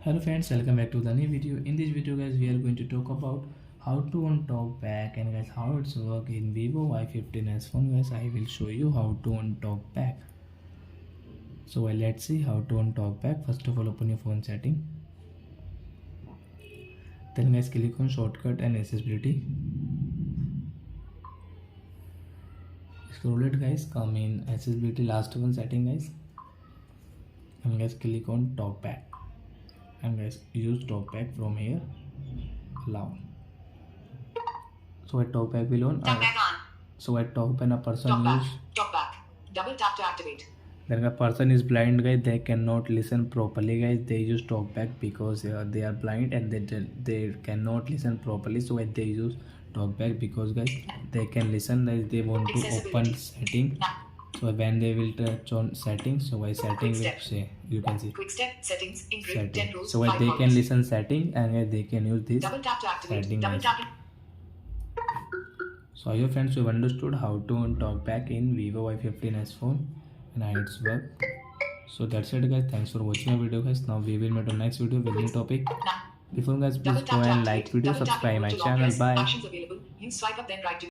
Hello friends, welcome back to the new video. In this video guys, we are going to talk about how to on TalkBack and guys how it's work in Vivo Y15s phone. Guys, I will show you how to on TalkBack. So let's see how to on TalkBack. First of all, open your phone setting. Then guys click on shortcut and accessibility. Scroll it guys, come in accessibility last one setting guys. And guys click on TalkBack. And guys use TalkBack from here. Allow. So at TalkBack will on. So at TalkBack a person use TalkBack. Double tap to activate. Then a person is blind guys, they cannot listen properly guys. They use TalkBack because they are blind and they cannot listen properly. So they use TalkBack because guys they can listen. Guys they want to open setting. So when they will touch on settings, so by setting will say you can see quick step settings improve setting. 10 rules. So they can listen setting and they can use this double tap to activate. setting. Double tap. So your friends, we've understood how to TalkBack in Vivo Y15s phone and how it's work. So that's it guys. Thanks for watching our video guys. Now we will meet on next video with new topic. Before guys, please go and like video, subscribe my channel. Bye. Actions available. You swipe up then right to